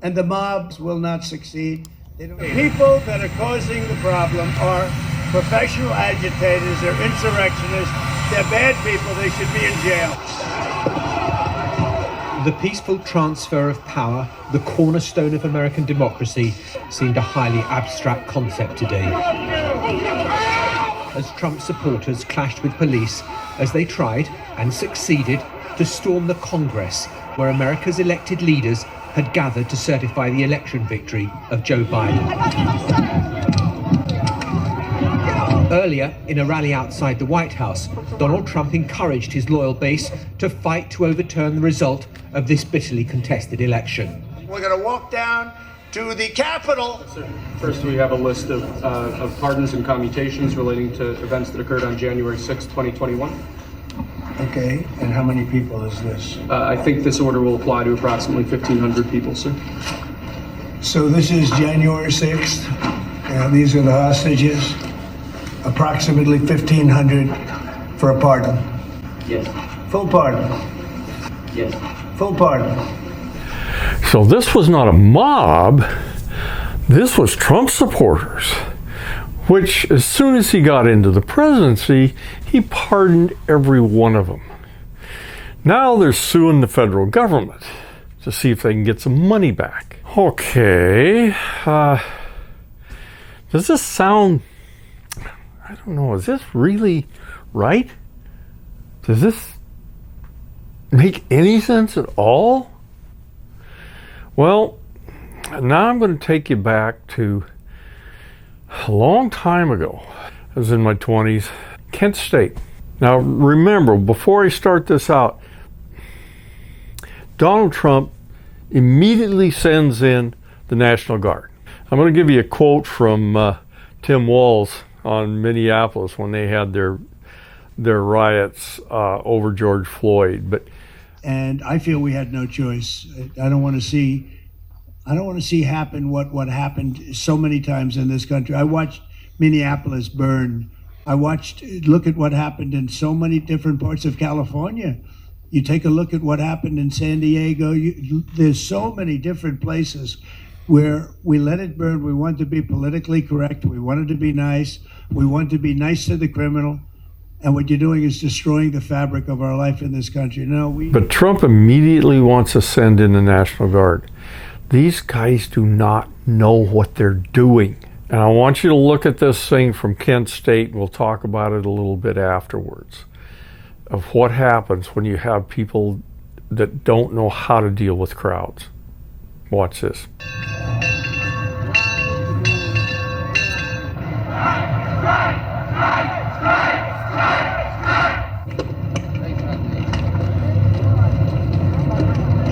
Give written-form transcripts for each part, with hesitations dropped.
And the mobs will not succeed. The people that are causing the problem are professional agitators, they're insurrectionists, they're bad people, they should be in jail. The peaceful transfer of power, the cornerstone of American democracy, seemed a highly abstract concept today. As Trump supporters clashed with police as they tried, and succeeded, to storm the Congress, where America's elected leaders had gathered to certify the election victory of Joe Biden. Earlier, in a rally outside the White House, Donald Trump encouraged his loyal base to fight to overturn the result of this bitterly contested election. We're going to walk down to the Capitol. First, we have a list of pardons and commutations relating to events that occurred on January 6, 2021. Okay, and how many people is this? I think this order will apply to approximately 1,500 people, sir. So this is January 6th, and these are the hostages. Approximately 1,500 for a pardon. Yes. Full pardon. Yes. Full pardon. So this was not a mob, this was Trump supporters, which as soon as he got into the presidency, he pardoned every one of them. Now they're suing the federal government to see if they can get some money back. Okay, does this sound, I don't know, is this really right? Does this make any sense at all? Well, now I'm going to take you back to a long time ago. I was in my 20s, Kent State. Now remember, before I start this out, Donald Trump immediately sends in the National Guard. I'm going to give you a quote from Tim Walz on Minneapolis when they had their riots over George Floyd. And I feel we had no choice. I don't want to see happen what happened so many times in this country. I watched Minneapolis burn. Look at what happened in so many different parts of California. You take a look at what happened in San Diego. There's so many different places where we let it burn. We want to be politically correct. We wanted to be nice. We want to be nice to the criminal. And what you're doing is destroying the fabric of our life in this country. But Trump immediately wants to send in the National Guard. These guys do not know what they're doing. And I want you to look at this thing from Kent State, and we'll talk about it a little bit afterwards, of what happens when you have people that don't know how to deal with crowds. Watch this.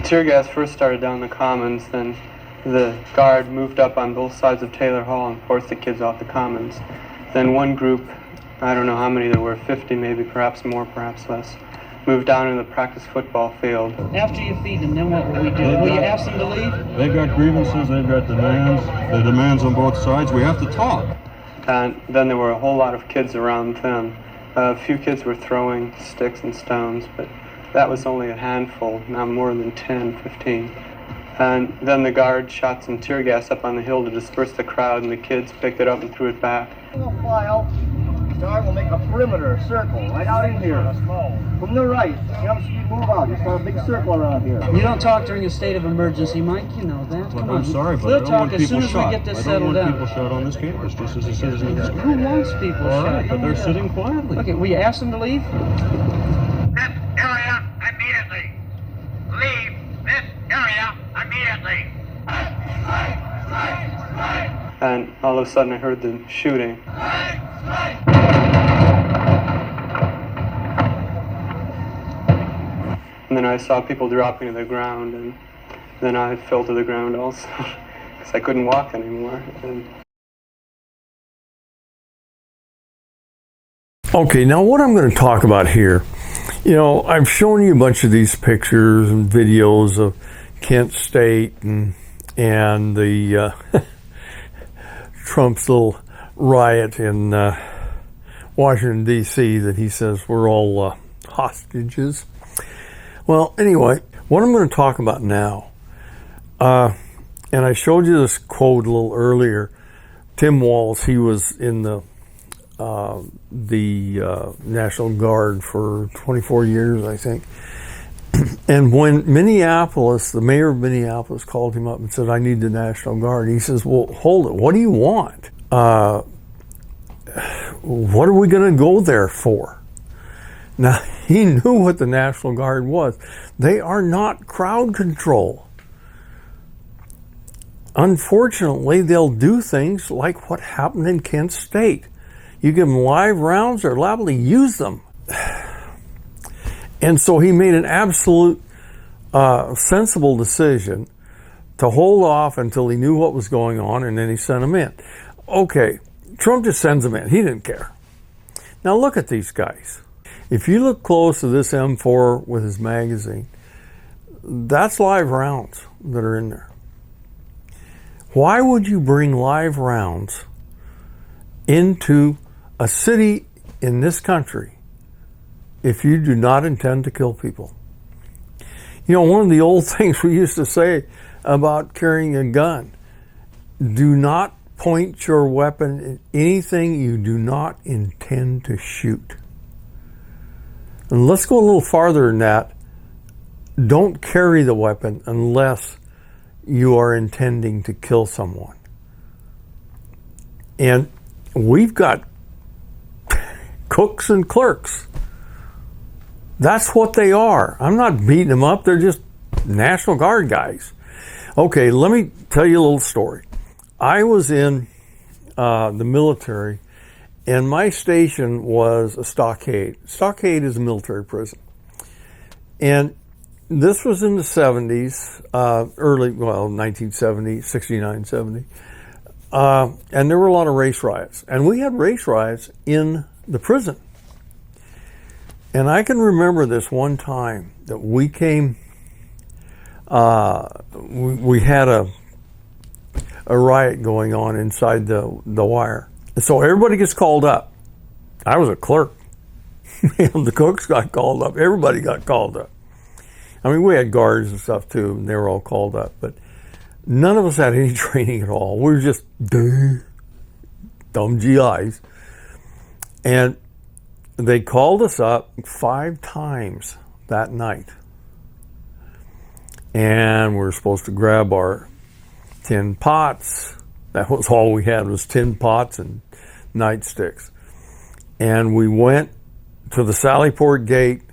Tear gas first started down the Commons, then the guard moved up on both sides of Taylor Hall and forced the kids off the Commons. Then one group, I don't know how many there were, 50 maybe, perhaps more, perhaps less, moved down into the practice football field. After you feed them, then what will we do? Will you ask them to leave? They've got grievances, they've got demands, the demands on both sides. We have to talk. And then there were a whole lot of kids around them. A few kids were throwing sticks and stones, but that was only a handful, not more than 10, 15. And then the guard shot some tear gas up on the hill to disperse the crowd, and the kids picked it up and threw it back. We'll fly out. Guard will make a perimeter circle right out in here. From the right, jump speed, move out. Just start a big circle around here. You don't talk during a state of emergency, Mike. You know that. Look, Come on. I'm sorry, but We'll I don't talk want as people soon as shot. we get this I don't settled want down. people shot on this campus, just as a citizen of this campus. Who wants people All shot? right, but they're sitting quietly. Okay, will you ask them to leave? This area immediately. Leave this area immediately. And all of a sudden I heard the shooting. And then I saw people dropping to the ground, and then I fell to the ground also, because I couldn't walk anymore. Okay, now what I'm going to talk about here, I've shown you a bunch of these pictures and videos of Kent State and the Trump's little riot in Washington, D.C. that he says we're all hostages. Well, anyway, what I'm going to talk about now, And I showed you this quote a little earlier. Tim Walz, he was in the National Guard for 24 years, I think. And when Minneapolis, the mayor of Minneapolis called him up and said, I need the National Guard, he says, well, hold it, what do you want? What are we going to go there for? Now, he knew what the National Guard was. They are not crowd control. Unfortunately, they'll do things like what happened in Kent State. You give them live rounds, they're liable to use them. And so he made an absolute sensible decision to hold off until he knew what was going on, and then he sent them in. Okay, Trump just sends them in. He didn't care. Now look at these guys. If you look close to this M4 with his magazine, that's live rounds that are in there. Why would you bring live rounds into a city in this country if you do not intend to kill people? You know, one of the old things we used to say about carrying a gun, do not point your weapon at anything you do not intend to shoot. And let's go a little farther than that. Don't carry the weapon unless you are intending to kill someone. And we've got cooks and clerks. That's what they are. I'm not beating them up. They're just National Guard guys. Okay, let me tell you a little story. I was in the military, and my station was a stockade. Stockade is a military prison. And this was in the 70s, 1970, 69, 70. And there were a lot of race riots. And we had race riots in the prison. And I can remember this one time that we came, we had a riot going on inside the wire. And so everybody gets called up. I was a clerk. The cooks got called up. Everybody got called up. I mean, we had guards and stuff too, and they were all called up. But none of us had any training at all. We were just dumb GIs. And they called us up 5 times that night. And we were supposed to grab our tin pots. That was all we had, was tin pots and nightsticks. And we went to the Sallyport gate,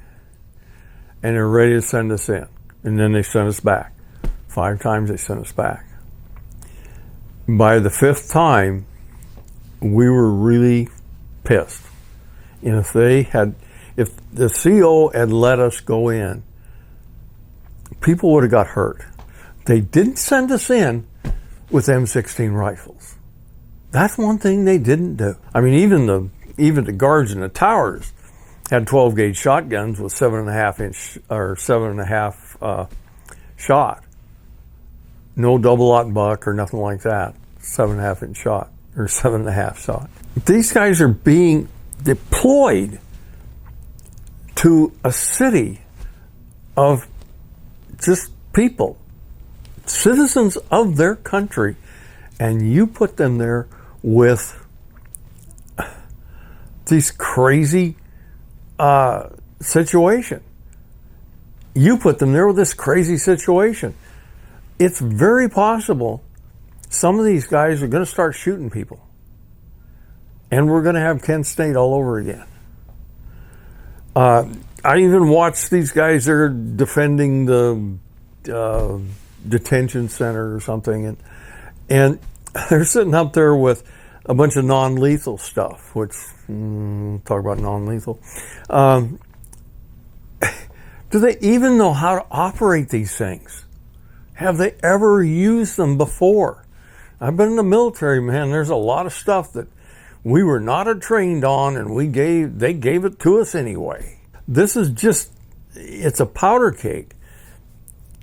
and they're ready to send us in. And then they sent us back. 5 times they sent us back. By the 5th time, we were really pissed. And if the CO had let us go in, people would have got hurt. They didn't send us in with M16 rifles. That's one thing they didn't do. I mean, even the guards in the towers had 12 gauge shotguns with 7.5 inch or 7.5 shot. No double aught buck or nothing like that. 7.5 inch shot or 7.5 shot. These guys are being deployed to a city of just people, citizens of their country, and you put them there with these crazy situation. You put them there with this crazy situation. It's very possible some of these guys are going to start shooting people. And we're going to have Kent State all over again. I even watched these guys that are defending the detention center or something. And they're sitting up there with a bunch of non-lethal stuff, which, talk about non-lethal. Do they even know how to operate these things? Have they ever used them before? I've been in the military, man. There's a lot of stuff that we were not trained on, and they gave it to us anyway. This is just, it's a powder cake.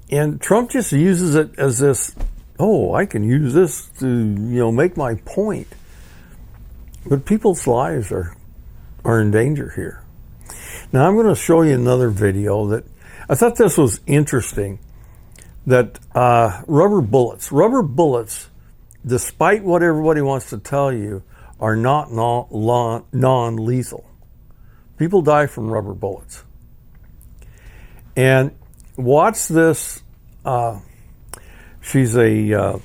And Trump just uses it as this, I can use this to, make my point. But people's lives are in danger here. Now I'm going to show you another video that I thought this was interesting. that rubber bullets, despite what everybody wants to tell you, are not non-lethal. People die from rubber bullets. And watch this. She's a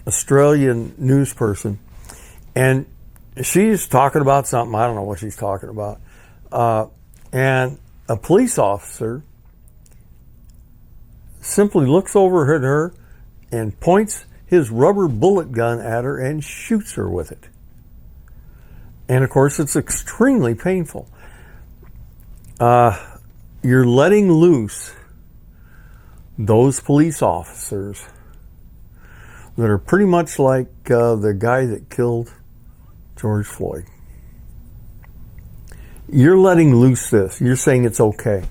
Australian news person, and she's talking about something. I don't know what she's talking about. And a police officer simply looks over at her and points his rubber bullet gun at her and shoots her with it. And of course, it's extremely painful. You're letting loose those police officers that are pretty much like the guy that killed George Floyd. You're letting loose this. You're saying it's okay.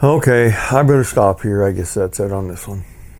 Okay, I'm going to stop here. I guess that's it on this one.